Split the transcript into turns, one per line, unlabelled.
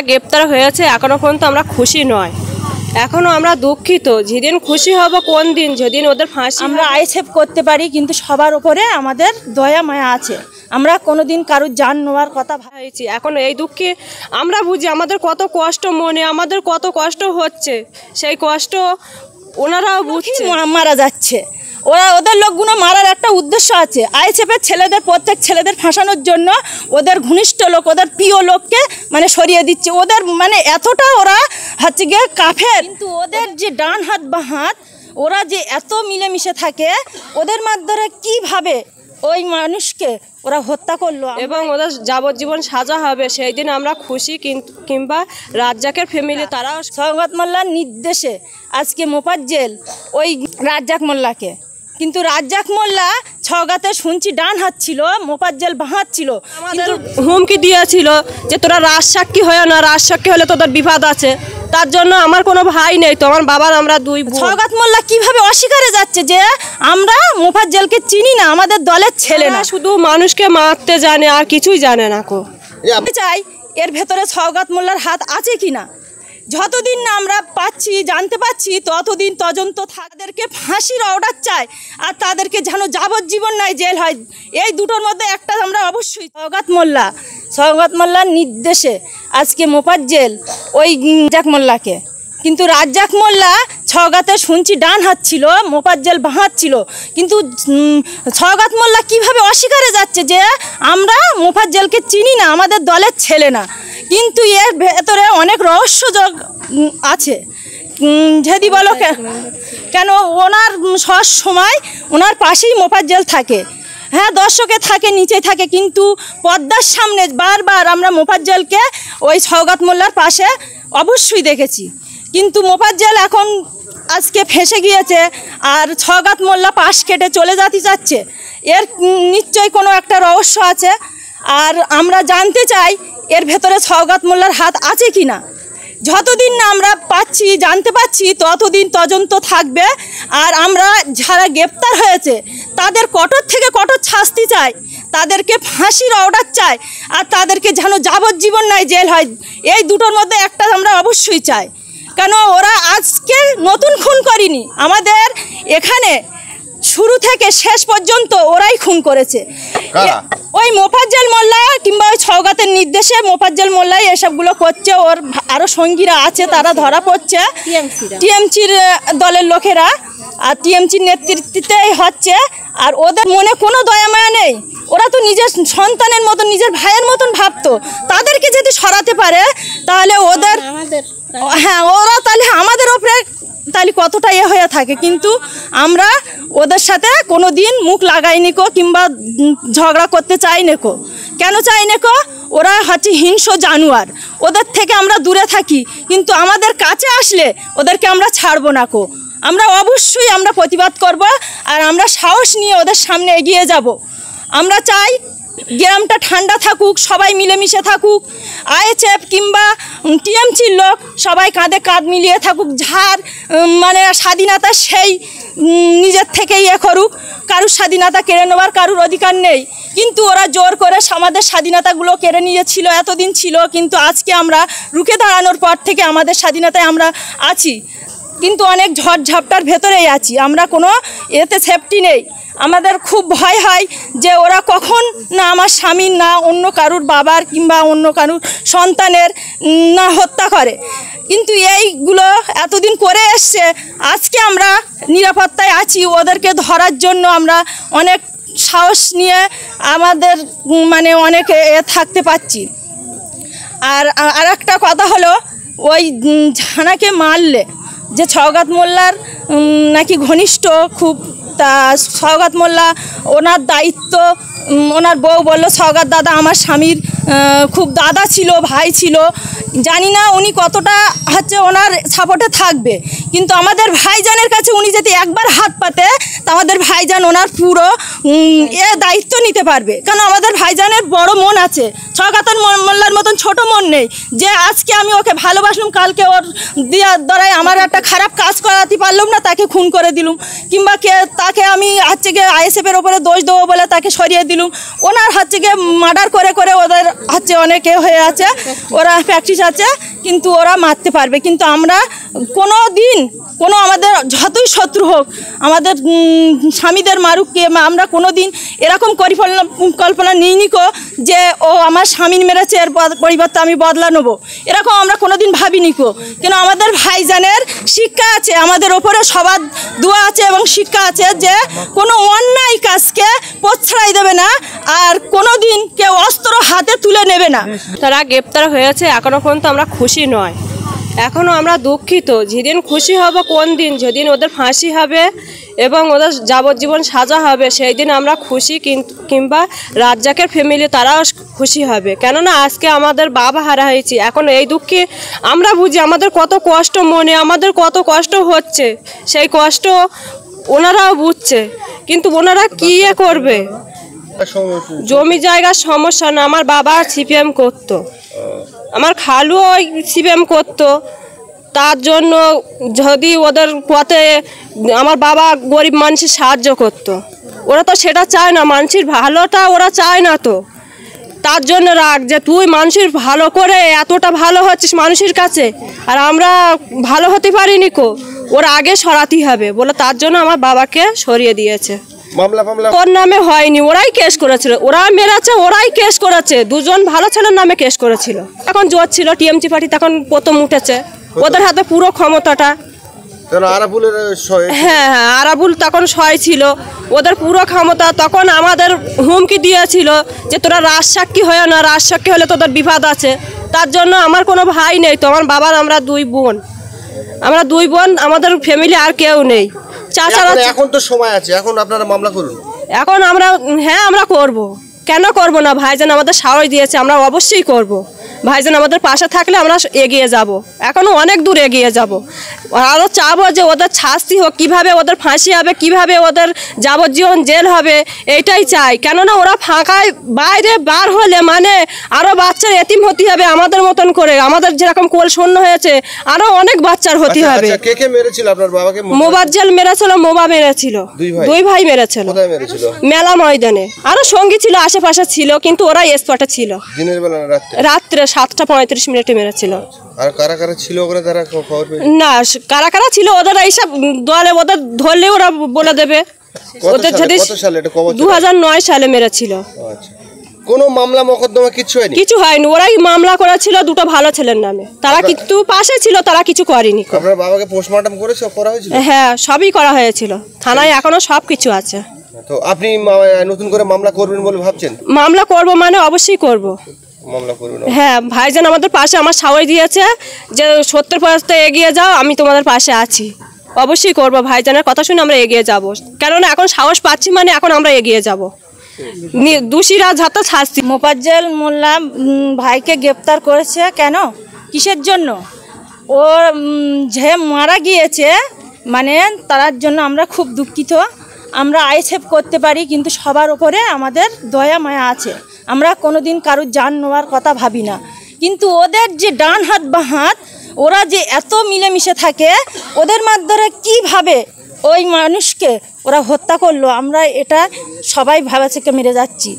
গ্রেপ্তার হয়েছে এখনো পর্যন্ত আমরা খুশি নয়, এখনো আমরা দুঃখিত। যেদিন খুশি হব কোন দিন, যেদিন ওদের ফাঁসি।
আমরা আইসেফ করতে পারি, কিন্তু সবার উপরে আমাদের দয়া মায়া আছে। আমরা কোনোদিন কারোর জান নেওয়ার কথা
ভাবছি। এখন এই দুঃখে আমরা বুঝি আমাদের কত কষ্ট মনে, আমাদের কত কষ্ট হচ্ছে, সেই কষ্ট ওনারাও বুঝছে।
মারা যাচ্ছে, ওদের লোকগুলো মারার একটা উদ্দেশ্য আছে। আইএসএফের ছেলেদের, প্রত্যেক ছেলেদের ফাঁসানোর জন্য ওদের ঘনিষ্ঠ লোক, ওদের প্রিয় লোককে মানে সরিয়ে দিচ্ছে। ওদের মানে এতটা ওরা হচ্ছে গিয়ে কাফের, কিন্তু ওদের যে ডান হাত বা হাত, ওরা যে এত মিলেমিশে থাকে, ওদের মাধ্যমে কিভাবে ওই মানুষকে ওরা হত্যা করলো
এবং ওদের যাবজ্জীবন সাজা হবে, সেই দিন আমরা খুশি। কিংবা রাজ্জাকের ফ্যামিলি তারাও
সওগাত মোল্লার নির্দেশে আজকে মোফাজ্জেল ওই রাজ্জাক মোল্লাকে, কিন্তু রাজ্জাক মোল্লা সওগাতে শুনছি ডান হাত ছিল, মোফাজ্জেল বাঁ হাত ছিল।
আমাদের হুমকি দিয়েছিল যে তোরা রাজসাক্ষী হয়ে না, রাজসাক্ষী হলে তোদের বিবাদ আছে। তার জন্য আমার কোনো ভাই নেই, তো আমার বাবার আমরা দুই।
সওগাত মোল্লা কিভাবে অস্বীকারে যাচ্ছে যে আমরা মোফাজ্জেলকে চিনি না, আমাদের দলের ছেলে না,
শুধু মানুষকে মারতে জানে আর কিছুই জানে না।
চাই এর ভেতরে সওগাত মোল্লার হাত আছে কিনা। যতদিন না আমরা পাচ্ছি, জানতে পাচ্ছি, ততদিন তদন্ত তাদেরকে ফাঁসির অর্ডার চাই, আর তাদেরকে যেন যাবজ্জীবন নাই জেল হয়। এই দুটোর মধ্যে একটা আমরা অবশ্যই। সওগাত মোল্লার নির্দেশে আজকে মোফাজ্জেল ওই রাজ্জাক মোল্লাকে, কিন্তু রাজ্জাক মোল্লা সওগাতে শুনছি ডান হাত ছিল, মোফাজ্জেল বাঁ হাত ছিল, কিন্তু সওগাত মোল্লা কিভাবে অস্বীকারে যাচ্ছে যে আমরা মোফাজ্জেলকে চিনি না, আমাদের দলের ছেলে না। কিন্তু এর ভেতরে অনেক রহস্যযোগ আছে। যদি বলো কেন, ওনার সব সময় ওনার পাশেই মোফাজ্জেল থাকে। হ্যাঁ, দর্শকে থাকে, নিচে থাকে, কিন্তু পর্দার সামনে বারবার আমরা মোফাজ্জেলকে ওই সওগাত মোল্লার পাশে অবশ্যই দেখেছি। কিন্তু মোফাজ্জেল এখন আজকে ফেঁসে গিয়েছে, আর সওগাত মোল্লা পাশ কেটে চলে যেতে চাচ্ছে। এর নিশ্চয়ই কোনো একটা রহস্য আছে, আর আমরা জানতে চাই এর ভেতরে সওগাত মোল্লার হাত আছে কি না। যতদিন না আমরা পাচ্ছি, জানতে পাচ্ছি, ততদিন তদন্ত থাকবে। আর আমরা যারা গ্রেপ্তার হয়েছে তাদের কঠোর থেকে কঠোর শাস্তি চাই, তাদেরকে ফাঁসির অর্ডার চাই, আর তাদেরকে যেন যাবজ্জীবন নাই জেল হয়। এই দুটোর মধ্যে একটা আমরা অবশ্যই চাই। কেন, ওরা আজকে নতুন খুন করেনি, আমাদের এখানে শুরু থেকে শেষ পর্যন্ত ওরাই খুন করেছে। ওই মোফাজ্জেল মোল্লা কিংবা ওই সওগাতের নির্দেশে মোফাজ্জেল মোল্লাই এসবগুলো করছে। ওর আরও সঙ্গীরা আছে, তারা ধরা পড়ছে, টিএমসির দলের লোকেরা, আর টিএমসির নেতৃত্বেই হচ্ছে। আর ওদের মনে কোনো দয়া মায়া নেই। ওরা তো নিজের সন্তানের মতন, নিজের ভাইয়ের মতন ভাবতো। তাদেরকে যদি সরাতে পারে তাহলে ওদের, হ্যাঁ, ওরা তাহলে আমাদের ওপরে তাহলে কতটা হয়ে থাকে। কিন্তু আমরা ওদের সাথে কোনো দিন মুখ লাগাইনি কো, কিংবা ঝগড়া করতে চাইনি কো। কেন চাইনি কো? ওরা হচ্ছে হিংস্র জানোয়ার, ওদের থেকে আমরা দূরে থাকি। কিন্তু আমাদের কাছে আসলে ওদেরকে আমরা ছাড়বো না কো। আমরা অবশ্যই আমরা প্রতিবাদ করব, আর আমরা সাহস নিয়ে ওদের সামনে এগিয়ে যাব। আমরা চাই গ্রামটা ঠান্ডা থাকুক, সবাই মিলেমিশে থাকুক, আইএসএফ কিংবা টিএমসির লোক সবাই কাঁধে কাঁধ মিলিয়ে থাকুক। যার মানে স্বাধীনতা সেই নিজের থেকে করুক, কারুর স্বাধীনতা কেড়ে নেওয়ার কারুর অধিকার নেই। কিন্তু ওরা জোর করে আমাদের স্বাধীনতাগুলো কেড়ে নিয়েছিল, এতদিন ছিল। কিন্তু আজকে আমরা রুখে দাঁড়ানোর পর থেকে আমাদের স্বাধীনতায় আমরা আছি, কিন্তু অনেক ঝড়ঝাপটার ভেতরেই আছি। আমরা কোনো এতে সেফটি নেই। আমাদের খুব ভয় হয় যে ওরা কখন না আমার স্বামীর, না অন্য কারুর বাবার কিংবা অন্য কারুর সন্তানের না হত্যা করে। কিন্তু এইগুলো এতদিন করে এসছে, আজকে আমরা নিরাপত্তায় আছি। ওদেরকে ধরার জন্য আমরা অনেক সাহস নিয়ে আমাদের মানে অনেক থাকতে পারছি। আর একটা কথা হলো, ওই ঝানাকে মারলে যে সওগাত মোল্লার নাকি ঘনিষ্ঠ খুব, তা সওগাত মোল্লা ওনার দায়িত্ব, ওনার বউ বলল সওগাত দাদা আমার স্বামীর খুব দাদা ছিল, ভাই ছিল। জানি না উনি কতটা হচ্ছে ওনার সাপোর্টে থাকবে, কিন্তু আমাদের ভাইজানের কাছে উনি যদি একবার হাত পাতে তা আমাদের ভাইজান ওনার পুরো দায়িত্ব নিতে পারবে। কারণ আমাদের ভাইজানের বড় মন আছে, সওগাত মোল্লার মতন ছোট মন নেই যে আজকে আমি ওকে ভালোবাসলাম, কালকে ওর দ্বারাই আমার একটা খারাপ কাজ করাতে পারলাম না, তাকে খুন করে দিলুম, কিংবা তাকে আমি হচ্ছে গিয়ে আইএসএফের ওপরে দোষ দেবো বলে তাকে সরিয়ে দিলুম। ওনার হচ্ছে গিয়ে মার্ডার করে করে ওদের আছে, অনেকে হয়ে আছে, ওরা প্র্যাকটিস আছে, কিন্তু ওরা মারতে পারবে। কিন্তু আমরা কোনো দিন আমাদের যতই শত্রু হোক, আমাদের স্বামীদের মারুক কে, আমরা কোনো দিন এরকম পরিকল্পনা নিইনি কো যে ও আমার স্বামী মেরেছে এর পরিবর্তে আমি বদলা নেবো, এরকম আমরা কোনো দিন ভাবিনি কো। কিন্তু আমাদের ভাইজানের শিক্ষা আছে, আমাদের ওপরে সবার দোয়া আছে এবং শিক্ষা আছে যে কোনো অন্যায় কাজকে প্রশ্রয় দেবে না, আর কোনো দিন কেউ অস্ত্র হাতে তুলে নেবে না।
তারা গ্রেপ্তার হয়েছে, এখনও পর্যন্ত আমরা খুশি নয়, এখনও আমরা দুঃখিত। যেদিন খুশি হব কোন দিন, যেদিন ওদের ফাঁসি হবে এবং ওদের যাবজ্জীবন সাজা হবে, সেই দিন আমরা খুশি, কিংবা রাজ্জাকের ফ্যামিলি তারাও খুশি হবে। কেননা আজকে আমাদের বাবা হারা হয়েছি, এখন এই দুঃখে আমরা বুঝি আমাদের কত কষ্ট, মনে আমাদের কত কষ্ট হচ্ছে, সেই কষ্ট ওনারাও বুঝছে, কিন্তু ওনারা কী করবে। জমি জায়গার সমস্যা না, আমার বাবা সিপিএম করতো, আমার খালুও সিপিএম করতো, তার জন্য যদি ওদের পথে আমার বাবা গরিব মানুষের সাহায্য করতো, ওরা তো সেটা চায় না, মানুষের ভালোটা ওরা চায় না, তো তার জন্য রাগ যে তুই মানুষের ভালো করে এতটা ভালো হচ্ছিস মানুষের কাছে, আর আমরা ভালো হতে পারিনি কো, ওরা আগে সরাতেই হবে বলে, তার জন্য আমার বাবাকে সরিয়ে দিয়েছে। ওর নামে হয়নি, ওরাই কেস করেছিল, ওরা মেরেছে, ওরাই কেস করেছে, দুজন ভালো ছেলের নামে কেস করেছিল। এখন জোর ছিল টিএমসি পার্টি, তখন প্রথম উঠেছে, ওদের হাতে পুরো ক্ষমতাটা। হ্যাঁ, আরাবুল তখন সয় ছিল, ওদের পুরো ক্ষমতা। তখন আমাদের হুমকি দিয়েছিল যে তোরা রাজসাক্ষী হয়ে না, রাজসাক্ষী হলে তোদের বিবাদ আছে। তার জন্য আমার কোনো ভাই নেই তো, আমার বাবার আমরা দুই বোন, আমাদের ফ্যামিলি আর কেউ নেই। চাচারা
এখন তো সময় আছে, এখন আপনারা মামলা করুন।
এখন আমরা করব, কেন করব না? ভাইজান আমাদের সাহস দিয়েছে, আমরা অবশ্যই করব। ভাইজান আমাদের পাশে থাকলে আমরা এগিয়ে যাব, এখনও অনেক দূর এগিয়ে যাব। আরও চাবো যে ওদের শাস্তি হোক, কীভাবে ওদের ফাঁসি হবে, কীভাবে ওদের যাবজ্জীবন জেল হবে, এইটাই চাই। কেননা ওরা ফাঁকায় বাইরে বার হলে মানে আরও বাচ্চার এতিম হতে হবে আমাদের মতন করে, আমাদের যেরকম কোল শূন্য হয়েছে আরও অনেক বাচ্চার হতে হবে।
কে মেরেছিল আপনার বাবাকে?
মোবাজ্জেল মেরেছিল, মোবা মেরেছিল, দুই ভাই মেরেছিল মেলা ময়দানে। আরও সঙ্গী ছিল, আশেপাশে ছিল, কিন্তু ওরা স্পটে ছিল।
দিনের বেলা না
রাত্রে 7:35 মেরেছিল।
আর কারা কারা ছিল ওখানে, তারা খবর পেয়েছে
না? কারা কারা ছিল ওদের এইসব দলে, ওদের ধরলে ওরা বলে দেবে। ওদের যদি 2009 সালে মেরেছিল।
আচ্ছা, কোনো মামলা মোকদ্দমা কিছু হয়নি?
ওরাই মামলা করেছিল দুটো ভালো ছেলের নামে, তারা কিন্তু পাশে ছিল, তারা কিছু করেনি।
আপনার বাবাকে পোস্টমর্টম করা হয়েছিল?
হ্যাঁ, সবই করা হয়েছিল, থানায় এখনো সব কিছু আছে।
তো আপনি নতুন করে মামলা করবেন বলে ভাবছেন?
মামলা করব মানে অবশ্যই করব। হ্যাঁ, ভাইজান আমাদের পাশে আমার সাহস দিয়েছে যে 70% এগিয়ে যাও, আমি তোমাদের পাশে আছি। অবশ্যই করব, ভাইজানের কথা শুনে আমরা এগিয়ে যাব, কেননা এখন সাহস পাচ্ছি, মানে এখন আমরা এগিয়ে যাব। দোষীরা যাতে শাস্তি।
মোফাজ্জল মোল্লা ভাইকে গ্রেপ্তার করেছে কেন, কিসের জন্য? ও যে মারা গিয়েছে মানে তার জন্য আমরা খুব দুঃখিত। আমরা আইসেফ করতে পারি, কিন্তু সবার ওপরে আমাদের দয়া মায়া আছে, আমরা কোনো দিন কারোর জান নেওয়ার কথা ভাবি না। কিন্তু ওদের যে ডান হাত বা হাত, ওরা যে এত মিলেমিশে থাকে, ওদের মাধ্যমে কীভাবে ওই মানুষকে ওরা হত্যা করলো, আমরা এটা সবাই ভাবা থেকে মেরে যাচ্ছি।